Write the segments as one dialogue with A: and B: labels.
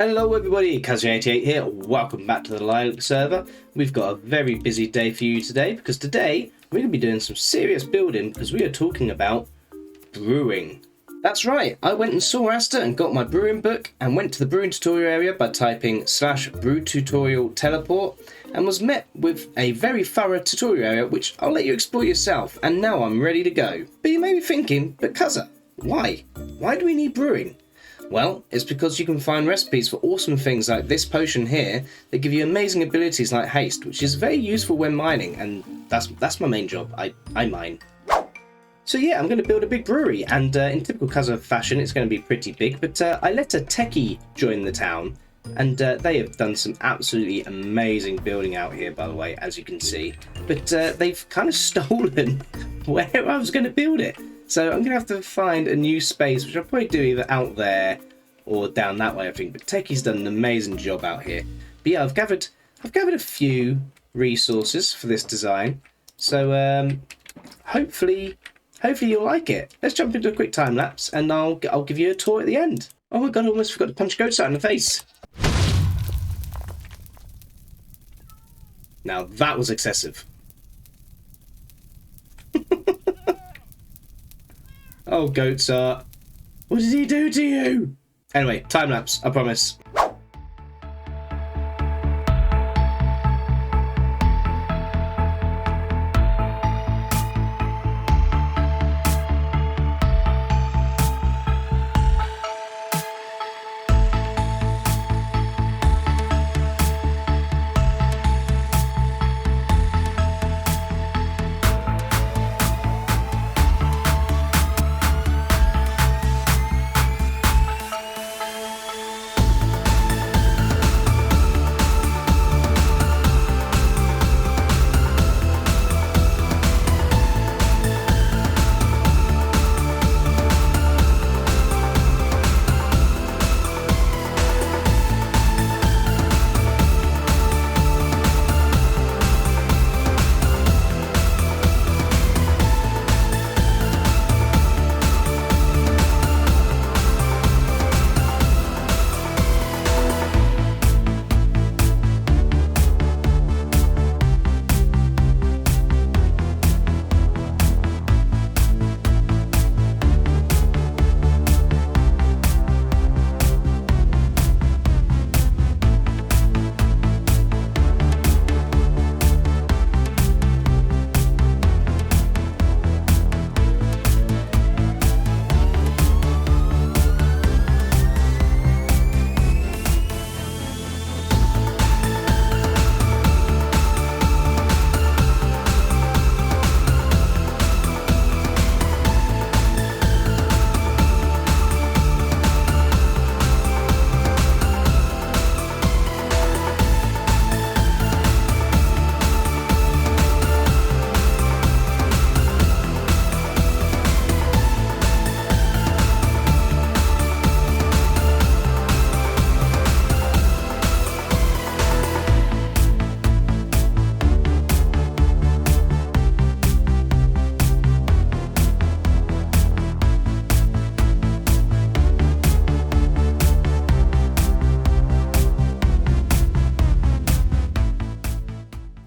A: Hello everybody, Guy88 here. Welcome back to the Lilac server. We've got a very busy day for you today because today we're going to be doing some serious building because we are talking about brewing. That's right, I went and saw Asta and got my brewing book and went to the brewing tutorial area by typing /brew tutorial teleport and was met with a very thorough tutorial area which I'll let you explore yourself, and now I'm ready to go. But you may be thinking, but Cuzza, why? Why do we need brewing? Well, it's because you can find recipes for awesome things like this potion here that give you amazing abilities like haste, which is very useful when mining, and that's my main job. I mine. So yeah, I'm going to build a big brewery, and in typical Cuzza fashion, it's going to be pretty big, but I let a techie join the town, and they have done some absolutely amazing building out here, by the way, as you can see. But they've kind of stolen where I was going to build it. So I'm going to have to find a new space, which I'll probably do either out there or down that way, I think. But Techie's done an amazing job out here. But yeah, I've gathered a few resources for this design. So hopefully you'll like it. Let's jump into a quick time lapse, and I'll give you a tour at the end. Oh my god, I almost forgot to punch GOATZART in the face. Now that was excessive. Oh, GOATZART. What did he do to you? Anyway, time lapse, I promise.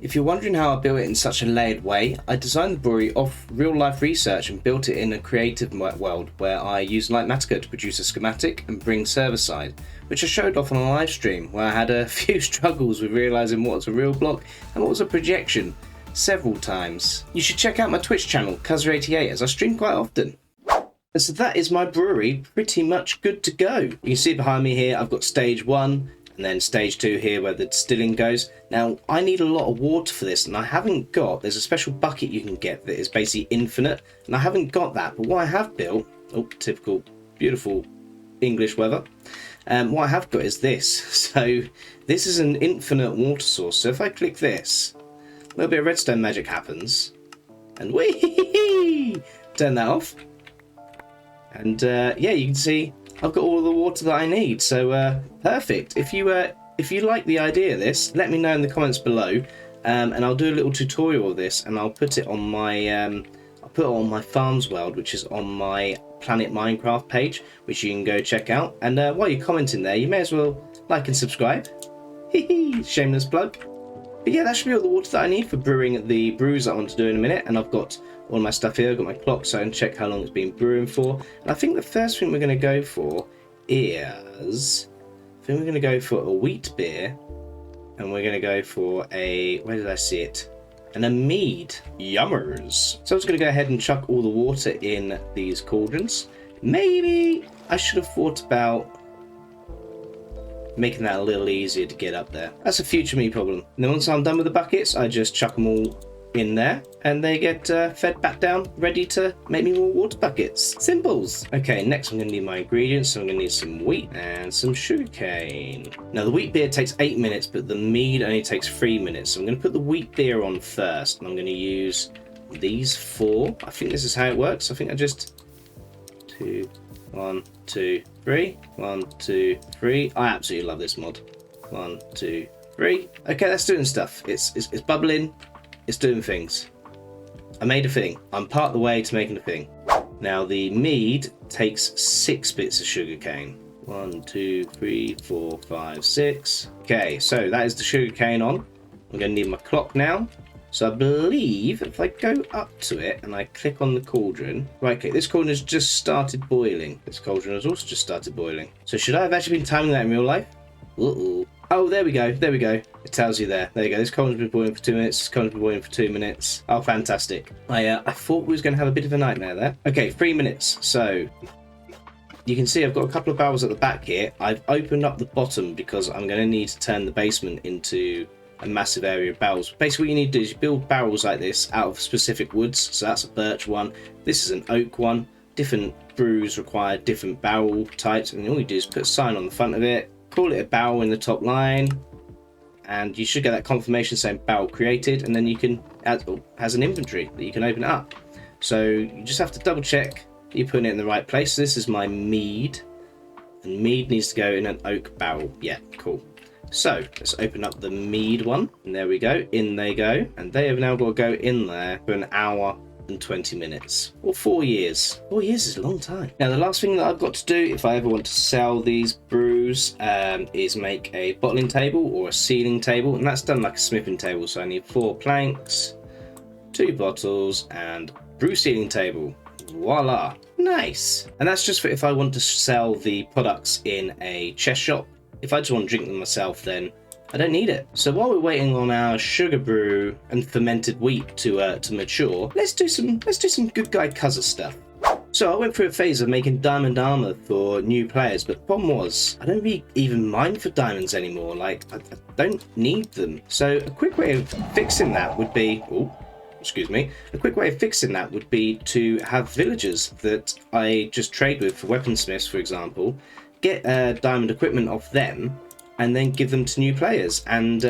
A: If you're wondering how I built it in such a layered way, I designed the brewery off real-life research and built it in a creative world where I used Litematica to produce a schematic and bring server-side, which I showed off on a live stream where I had a few struggles with realising what was a real block and what was a projection several times. You should check out my Twitch channel, Guy88, as I stream quite often. And so that is my brewery pretty much good to go. You can see behind me here I've got stage 1, and then stage 2 here where the distilling goes. Now I need a lot of water for this, and I haven't got, there's a special bucket you can get that is basically infinite, and I haven't got that. But what I have built, oh, typical beautiful English weather, what I have got is this. So this is an infinite water source. So if I click this, a little bit of redstone magic happens, and whee, turn that off, and yeah, you can see I've got all the water that I need. So perfect. If you like the idea of this, let me know in the comments below, and I'll do a little tutorial of this, and I'll put it on my Farms World, which is on my Planet Minecraft page, which you can go check out. And while you're commenting there, you may as well like and subscribe. Shameless plug. But yeah, that should be all the water that I need for brewing the brews that I want to do in a minute. And I've got all my stuff here. I've got my clock so I can check how long it's been brewing for. And I think the first thing we're going to go for is... I think we're going to go for a wheat beer. And we're going to go for a... Where did I see it? And a mead. Yummers. So I'm just going to go ahead and chuck all the water in these cauldrons. Maybe I should have thought about making that a little easier to get up there. That's a future me problem. And then once I'm done with the buckets, I just chuck them all in there and they get fed back down, ready to make me more water buckets. Simples. Okay, next I'm going to need my ingredients. So I'm going to need some wheat and some sugarcane. Now the wheat beer takes 8 minutes, but the mead only takes 3 minutes. So I'm going to put the wheat beer on first, and I'm going to use these 4. I think this is how it works. I think I just 1, 2, 3. 1, 2, 3. I absolutely love this mod. 1, 2, 3. Okay, that's doing stuff. It's bubbling. It's doing things. I made a thing. I'm part of the way to making a thing. Now the mead takes 6 bits of sugar cane. 1, 2, 3, 4, 5, 6. Okay, so that is the sugar cane on. I'm going to need my clock now. So I believe if I go up to it and I click on the cauldron, right, okay, this cauldron has just started boiling. This cauldron has also just started boiling. So should I have actually been timing that in real life? Uh-oh. Oh, there we go. There we go. It tells you there. There you go. This cauldron's been boiling for 2 minutes. This cauldron's been boiling for 2 minutes. Oh, fantastic. I thought we was going to have a bit of a nightmare there. Okay, 3 minutes. So you can see I've got a couple of barrels at the back here. I've opened up the bottom because I'm going to need to turn the basement into a massive area of barrels. Basically what you need to do is you build barrels like this out of specific woods. So that's a birch one. This is an oak one. Different brews require different barrel types, and all you do is put a sign on the front of it, call it a barrel in the top line, and you should get that confirmation saying barrel created, and then you can add, has an inventory that you can open it up. So you just have to double check that you're putting it in the right place. So this is my mead, and mead needs to go in an oak barrel. Yeah, cool. So let's open up the mead one, and there we go, in they go, and they have now got to go in there for an hour and 20 minutes, or 4 years. 4 years is a long time. Now the last thing that I've got to do if I ever want to sell these brews is make a bottling table or a sealing table, and that's done like a smithing table. So I need 4 planks, 2 bottles, and brew sealing table. Voila, nice. And that's just for if I want to sell the products in a chest shop. If I just want to drink them myself, then I don't need it. So while we're waiting on our sugar brew and fermented wheat to mature, let's do some good Guy Cuzza stuff. So I went through a phase of making diamond armor for new players, but the problem was I don't really even mine for diamonds anymore. Like I don't need them. So a quick way of fixing that would be, a quick way of fixing that would be to have villagers that I just trade with for weaponsmiths, for example, get diamond equipment off them, and then give them to new players. And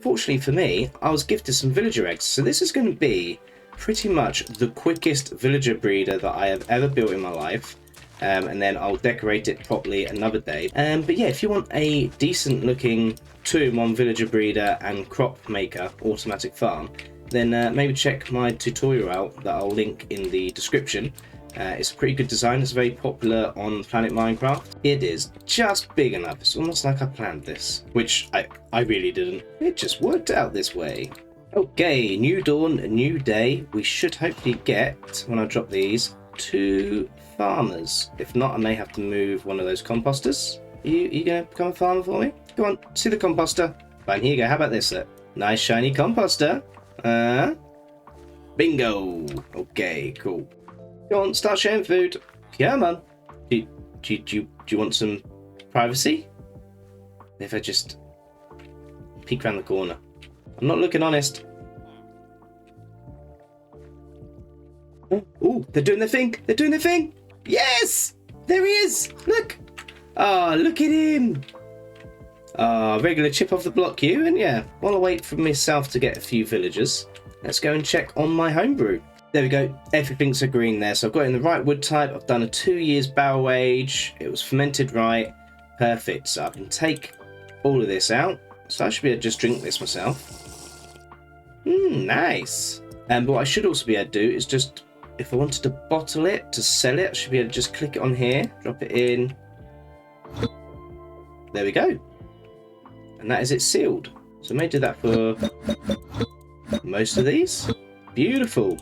A: fortunately for me, I was gifted some villager eggs. So this is going to be pretty much the quickest villager breeder that I have ever built in my life. And then I'll decorate it properly another day. But yeah, if you want a decent looking 2-in-1 villager breeder and crop maker automatic farm, then maybe check my tutorial out that I'll link in the description. It's a pretty good design. It's very popular on Planet Minecraft. It is just big enough. It's almost like I planned this, which I really didn't. It just worked out this way. Okay, new dawn, a new day. We should hopefully get, when I drop these, 2 farmers. If not, I may have to move one of those composters. You gonna become a farmer for me? Go on, see the composter. Fine, here you go. How about this, sir? Nice shiny composter. Bingo. Okay, cool. Go on, start sharing food. Come on. Do you want some privacy? If I just peek around the corner. I'm not looking honest. Oh, they're doing their thing. They're doing their thing. Yes! There he is. Look. Oh, look at him. Regular chip off the block you. And yeah, while I wait for myself to get a few villagers, let's go and check on my homebrew. There we go, everything's agreeing there. So I've got it in the right wood type. I've done a 2 years barrel age. It was fermented right. Perfect. So I can take all of this out. So I should be able to just drink this myself. Nice. But what I should also be able to do is just, if I wanted to bottle it, to sell it, I should be able to just click it on here, drop it in. there we go. And that is it sealed. So I may do that for most of these. Beautiful.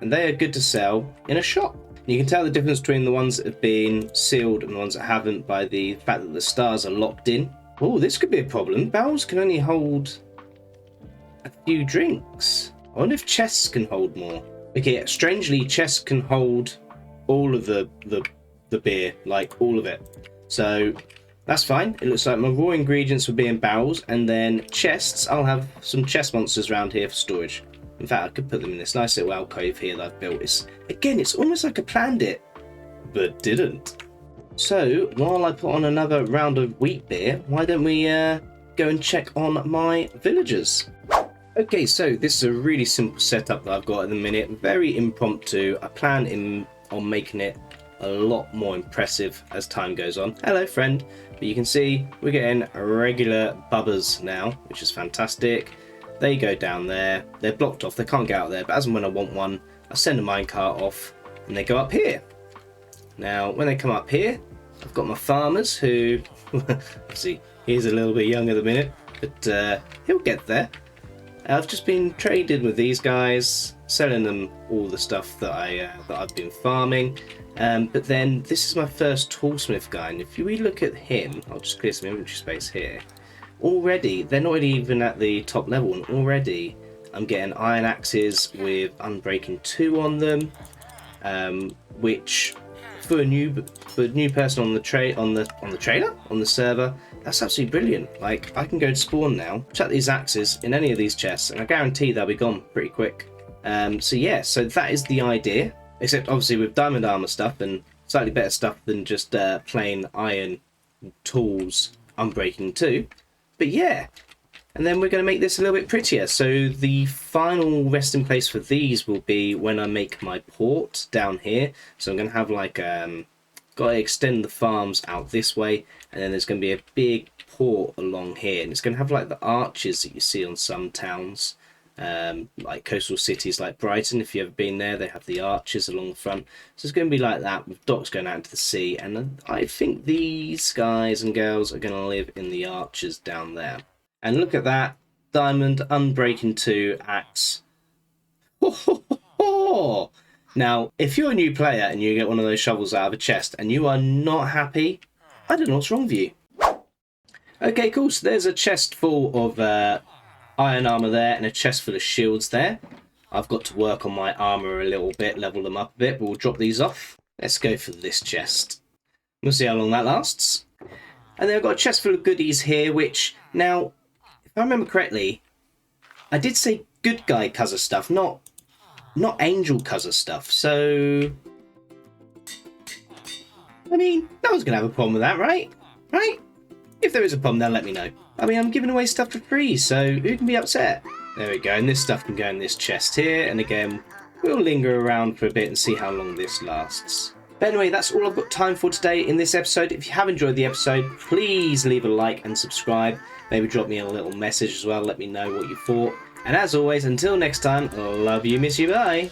A: And they are good to sell in a shop. You can tell the difference between the ones that have been sealed and the ones that haven't by the fact that the stars are locked in. Oh, this could be a problem. Barrels can only hold a few drinks. I wonder if chests can hold more. Okay, strangely, chests can hold all of the beer, like all of it. So that's fine. It looks like my raw ingredients will be in barrels, and then chests, I'll have some chest monsters around here for storage. In fact, I could put them in this nice little alcove here that I've built. It's almost like I planned it, but didn't. So, while I put on another round of wheat beer, why don't we go and check on my villagers? Okay, so this is a really simple setup that I've got at the minute. Very impromptu. I plan on making it a lot more impressive as time goes on. Hello, friend. But you can see we're getting regular bubbers now, which is fantastic. They go down there. They're blocked off. They can't get out there. But as and when I want one, I send a minecart off and they go up here. Now, when they come up here, I've got my farmers who, see, he's a little bit young at the minute, but he'll get there. I've just been trading with these guys, selling them all the stuff that I've been farming. But then this is my first toolsmith guy, and if we look at him, I'll just clear some inventory space here. Already, they're not even at the top level, and already I'm getting iron axes with Unbreaking 2 on them, which for a new person on the server, that's absolutely brilliant. Like, I can go to spawn now, chuck these axes in any of these chests, and I guarantee they'll be gone pretty quick. So yeah, so that is the idea, except obviously with diamond armor stuff and slightly better stuff than just plain iron tools Unbreaking 2. But yeah, and then we're going to make this a little bit prettier. So the final resting place for these will be when I make my port down here. So I'm going to have like, got to extend the farms out this way, and then there's going to be a big port along here, and it's going to have like the arches that you see on some towns, like coastal cities like Brighton. If you've ever been there, they have the arches along the front. So it's going to be like that with docks going out into the sea, and I think these guys and girls are going to live in the arches down there. And look at that diamond Unbreaking 2 axe. Now, if you're a new player and you get one of those shovels out of a chest and you are not happy, I don't know what's wrong with you. Okay, cool. So there's a chest full of iron armor there and a chest full of shields there. I've got to work on my armor a little bit, level them up a bit, but we'll drop these off. Let's go for this chest. We'll see how long that lasts. And then I've got a chest full of goodies here, which now, if I remember correctly, I did say good Guy Cuzza stuff, not Angel Cuzza stuff. So, I mean, no one's going to have a problem with that, right? Right? If there is a problem, then let me know. I mean, I'm giving away stuff for free, so who can be upset? There we go, and this stuff can go in this chest here, and again, we'll linger around for a bit and see how long this lasts. But anyway, that's all I've got time for today in this episode. If you have enjoyed the episode, please leave a like and subscribe. Maybe drop me a little message as well, let me know what you thought. And as always, until next time, love you, miss you, bye!